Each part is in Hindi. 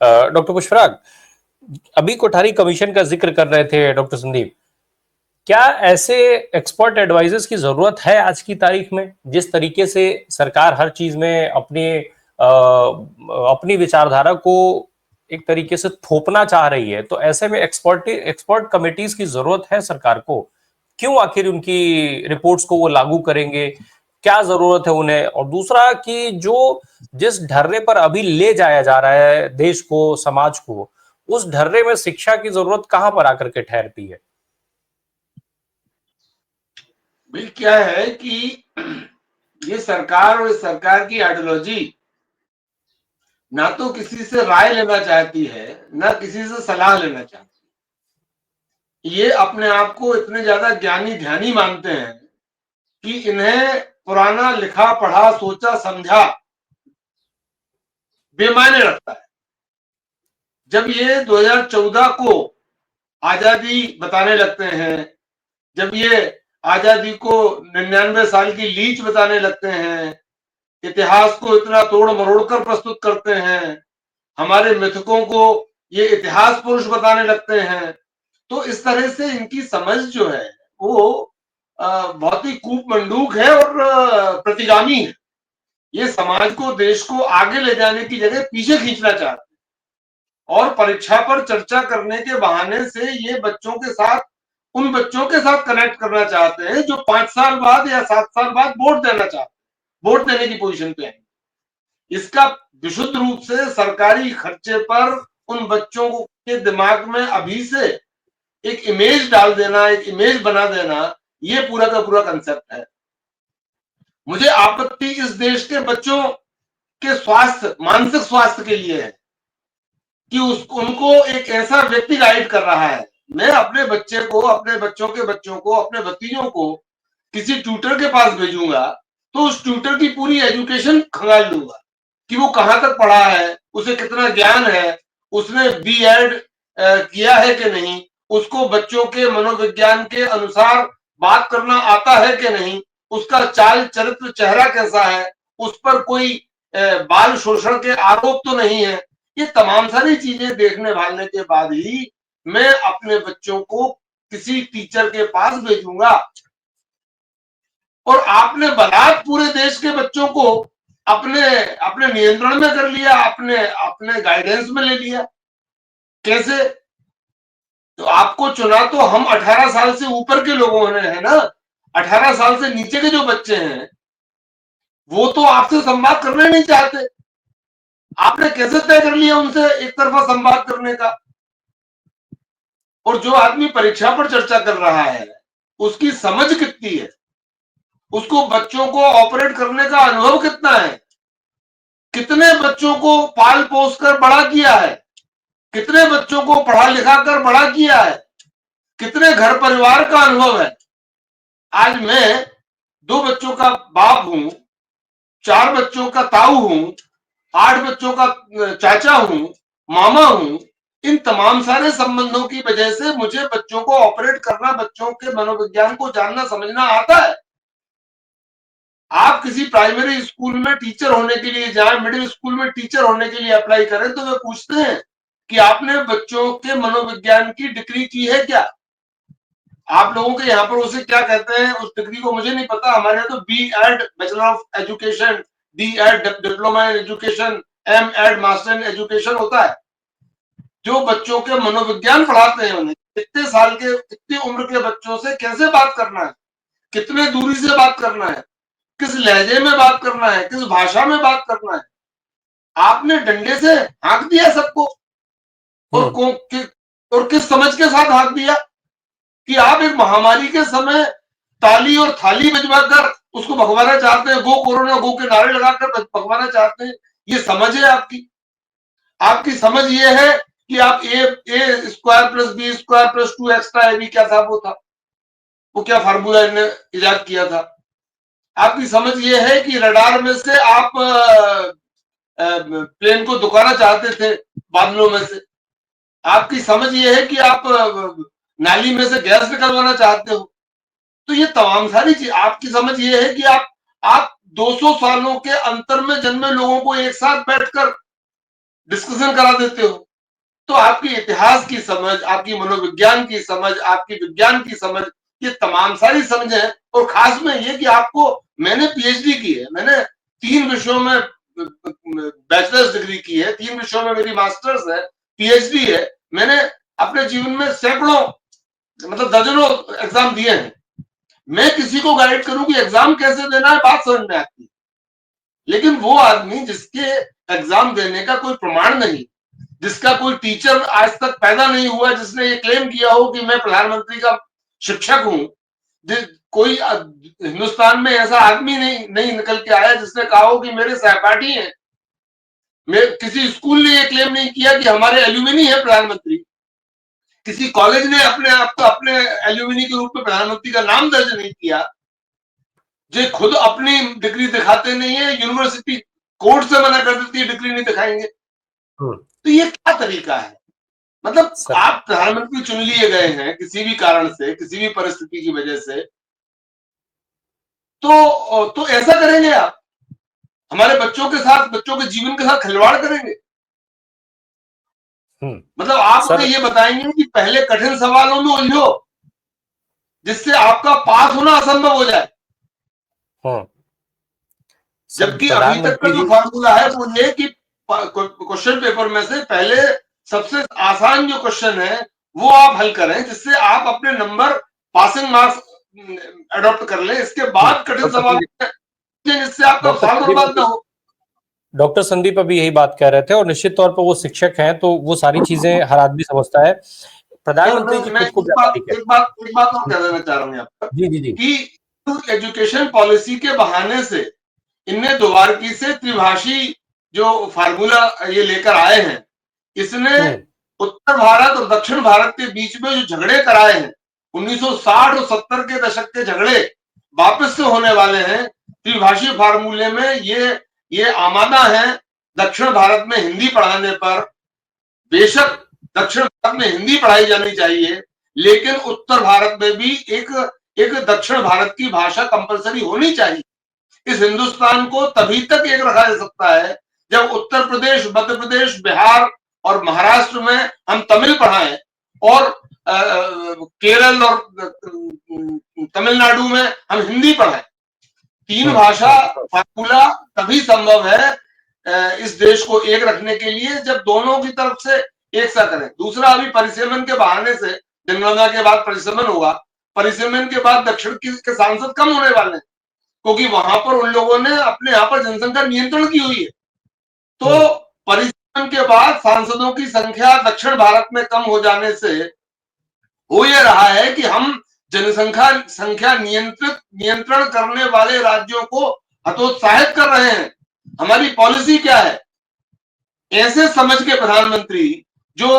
डॉक्टर पुष्पराग, अभी कोठारी कमीशन का जिक्र कर रहे थे डॉक्टर संदीप। क्या ऐसे एक्सपर्ट एडवाइजर्स की जरूरत है आज की तारीख में? जिस तरीके से सरकार हर चीज में अपनी विचारधारा को एक तरीके से थोपना चाह रही है, तो ऐसे में एक्सपर्ट कमिटीज की जरूरत है सरकार को। क्यों आखिर उनकी रिपोर्ट्स को वो लागू करेंगे? क्या जरूरत है उन्हें? और दूसरा कि जो जिस ढर्रे पर अभी ले जाया जा रहा है देश को, समाज को, उस ढर्रे में शिक्षा की जरूरत कहां पर आकर के ठहरती है? भाई क्या है कि ये सरकार और सरकार की आइडियोलॉजी ना तो किसी से राय लेना चाहती है, ना किसी से सलाह लेना चाहती है। ये अपने आप को इतने ज्यादा ज्ञानी ध्यानी मानते हैं कि इन्हें पुराना लिखा पढ़ा सोचा समझा बेमायने रखता है। जब ये 2014 को आजादी बताने लगते हैं, जब ये आजादी को 99 साल की लीच बताने लगते हैं, इतिहास को इतना तोड़ मरोड़ कर प्रस्तुत करते हैं, हमारे मिथकों को ये इतिहास पुरुष बताने लगते हैं, तो इस तरह से इनकी समझ जो है वो बहुत ही कूप मंडूक है और प्रतिगामी है। ये समाज को, देश को आगे ले जाने की जगह पीछे खींचना चाहते हैं और परीक्षा पर चर्चा करने के बहाने से ये बच्चों के साथ, उन बच्चों के साथ कनेक्ट करना चाहते हैं जो 5 साल बाद या 7 साल बाद वोट देना चाहते हैं, वोट देने की पोजीशन पे है। इसका विशुद्ध रूप से सरकारी खर्चे पर उन बच्चों के दिमाग में अभी से एक इमेज डाल देना, एक इमेज बना देना, ये पूरा का पूरा कंसेप्ट है। मुझे आपत्ति इस देश के बच्चों के स्वास्थ्य, मानसिक स्वास्थ्य के लिए है कि उनको एक ऐसा व्यक्ति गाइड कर रहा है। मैं अपने बच्चे को, अपने बच्चों के बच्चों को, अपने भतीजों को किसी ट्यूटर के पास भेजूंगा तो उस ट्यूटर की पूरी एजुकेशन खंगाल लूंगा कि वो कहां तक पढ़ा है, उसे कितना ज्ञान है, उसने B.Ed किया है कि नहीं, उसको बच्चों के मनोविज्ञान के अनुसार बात करना आता है कि नहीं, उसका चाल चरित्र चेहरा कैसा है, उस पर कोई बाल शोषण के आरोप तो नहीं है। ये तमाम सारी चीजें देखने भालने के बाद ही मैं अपने बच्चों को किसी टीचर के पास भेजूंगा। और आपने बलात् पूरे देश के बच्चों को अपने अपने नियंत्रण में कर लिया, अपने अपने गाइडेंस में ले लिया। कैसे? तो आपको चुना तो हम 18 साल से ऊपर के लोगों ने है ना। 18 साल से नीचे के जो बच्चे हैं वो तो आपसे संवाद करना नहीं चाहते। आपने कैसे तय कर लिया उनसे एक तरफा संवाद करने का? और जो आदमी परीक्षा पर चर्चा कर रहा है उसकी समझ कितनी है, उसको बच्चों को ऑपरेट करने का अनुभव कितना है, कितने बच्चों को पाल पोस कर बड़ा किया है, कितने बच्चों को पढ़ा लिखा कर बड़ा किया है, कितने घर परिवार का अनुभव है। आज मैं 2 बच्चों का बाप हूं, 4 बच्चों का ताऊ हूं, 8 बच्चों का चाचा हूं, मामा हूं। इन तमाम सारे संबंधों की वजह से मुझे बच्चों को ऑपरेट करना, बच्चों के मनोविज्ञान को जानना समझना आता है। आप किसी प्राइमरी स्कूल में टीचर होने के लिए जाएं, मिडिल स्कूल में टीचर होने के लिए अप्लाई करें तो वे पूछते हैं कि आपने बच्चों के मनोविज्ञान की डिग्री की है क्या? आप लोगों के यहाँ पर उसे क्या कहते हैं उस डिग्री को मुझे नहीं पता। हमारे यहाँ तो B.Ed bachelor of education, D.Ed diploma in education, M.Ed master in education होता है। जो बच्चों के मनोविज्ञान पढ़ाते हैं उन्हें कितने साल के, कितनी उम्र के बच्चों से कैसे बात करना है, कितने दूरी से बात करना है, किस लहजे में बात करना है, किस भाषा में बात करना है। आपने डंडे से हाँक दिया सबको। और और किस समझ के साथ हाँक दिया कि आप एक महामारी के समय ताली और थाली बजवाकर उसको भगवाना चाहते हैं, गो कोरोना गो के नारे लगाकर भगवाना चाहते हैं। ये समझ है आपकी? आपकी समझ ये है कि आप A square plus B square plus 2 extra A B क्या था, वो था, वो क्या फार्मूला इन्होंने इजाद किया था। आपकी समझ ये है कि रडार में से आप प्लेन को दुकाना चाहते थे बादलों में से। आपकी समझ ये है कि आप नाली में से गैस निकलवाना चाहते हो। तो ये तमाम सारी चीज, आपकी समझ ये है कि आप 200 सालों के अंतर में जन्मे लोगों को एक साथ बैठकर डिस्कशन करा देते हो। तो आपकी इतिहास की समझ, आपकी मनोविज्ञान की समझ, आपकी विज्ञान की समझ, ये तमाम सारी समझ है। और खास में ये कि आपको, मैंने पीएचडी की है, मैंने 3 विषयों में बैचलर्स डिग्री की है, 3 विषयों में मेरी मास्टर्स है, पीएचडी है। मैंने अपने जीवन में सैकड़ों, मतलब दर्जनों एग्जाम दिए हैं। मैं किसी को गाइड करूं कि एग्जाम कैसे देना है, बात समझ में आती है। लेकिन वो आदमी जिसके एग्जाम देने का कोई प्रमाण नहीं, जिसका कोई टीचर आज तक पैदा नहीं हुआ जिसने ये क्लेम किया हो कि मैं प्रधानमंत्री का शिक्षक हूं, कोई हिंदुस्तान में ऐसा आदमी नहीं निकल के आया जिसने कहा हो कि मेरे सहपाठी हैं। मैं, किसी स्कूल ने ये क्लेम नहीं किया कि हमारे एल्यूमिनी है प्रधानमंत्री। किसी कॉलेज ने अपने आप को अपने एल्यूमिनी के रूप में प्रधानमंत्री का नाम दर्ज नहीं किया। जो खुद अपनी डिग्री दिखाते नहीं है, यूनिवर्सिटी कोर्ट से मना कर देती है डिग्री नहीं दिखाएंगे। तो ये क्या तरीका है? मतलब आप प्रधानमंत्री चुन लिए गए हैं किसी भी कारण से, किसी भी परिस्थिति की वजह से, तो ऐसा करेंगे आप? हमारे बच्चों के साथ, बच्चों के जीवन के साथ खिलवाड़ करेंगे? मतलब आप हमें ये बताएंगे कि पहले कठिन सवालों में उलझो जिससे आपका पास होना असंभव हो जाए। जबकि अभी तक का जो फार्मूला है वो ये कि क्वेश्चन पेपर में से पहले सबसे आसान जो क्वेश्चन है वो आप हल करें, जिससे आप अपने नंबर, पासिंग मार्क्स अडॉप्ट कर लें। इसके बाद कठिन सवाल जिससे आपका साल बर्बाद ना हो। डॉक्टर संदीप अभी यही बात कह रहे थे, और निश्चित तौर पर वो शिक्षक हैं तो वो सारी चीजें हर आदमी समझता है। प्रधानमंत्री जी खुद को एक बात और कह देना चाह रहा हूँ यहाँ पर कि एजुकेशन पॉलिसी के बहाने से इनने द्वारकी से त्रिभाषी जो फार्मूला ये लेकर आए हैं, इसने उत्तर भारत और दक्षिण भारत के बीच में जो झगड़े कराए हैं, 1960 और 70 के दशक के झगड़े वापस से होने वाले हैं। त्रिभाषी फार्मूले में ये आमादा है दक्षिण भारत में हिंदी पढ़ाने पर। बेशक दक्षिण भारत में हिंदी पढ़ाई जानी चाहिए, लेकिन उत्तर भारत में भी एक दक्षिण भारत की भाषा कंपलसरी होनी चाहिए। इस हिंदुस्तान को तभी तक एक रखा जा सकता है जब उत्तर प्रदेश, मध्य प्रदेश, बिहार और महाराष्ट्र में हम तमिल पढ़ाएं और केरल और तमिलनाडु में हम हिंदी पढ़ाएं। 3 भाषा फार्मूला तभी संभव है इस देश को एक रखने के लिए जब दोनों की तरफ से एक सा करें। दूसरा, अभी परिसीमन के बहाने से जनगणना के बाद परिसीमन होगा, परिसीमन के बाद दक्षिण के सांसद कम होने वाले हैं क्योंकि वहां पर उन लोगों ने अपने यहाँ पर जनसंख्या नियंत्रण की हुई है। तो परिसीमन के बाद सांसदों की संख्या दक्षिण भारत में कम हो जाने से हो ये रहा है कि हम संख्या नियंत्रण करने वाले राज्यों को हतोत्साहित कर रहे हैं। हमारी पॉलिसी क्या है? ऐसे समझ के प्रधानमंत्री जो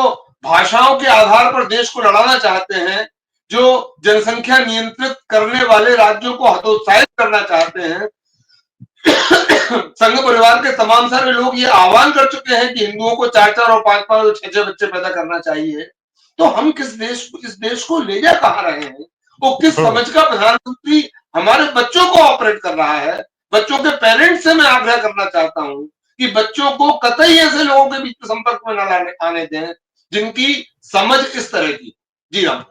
भाषाओं के आधार पर देश को लड़ाना चाहते हैं, जो जनसंख्या नियंत्रित करने वाले राज्यों को हतोत्साहित करना चाहते हैं। संघ परिवार के तमाम सारे लोग ये आह्वान कर चुके हैं कि हिंदुओं को 4-4 और 5-5 और 6-6 बच्चे पैदा करना चाहिए। तो हम इस देश को ले जा कहां रहे हैं? वो किस समझ का प्रधानमंत्री हमारे बच्चों को ऑपरेट कर रहा है? बच्चों के पेरेंट्स से मैं आग्रह करना चाहता हूं कि बच्चों को कतई ऐसे लोगों के बीच संपर्क में न आने दें जिनकी समझ इस तरह की। जी राम।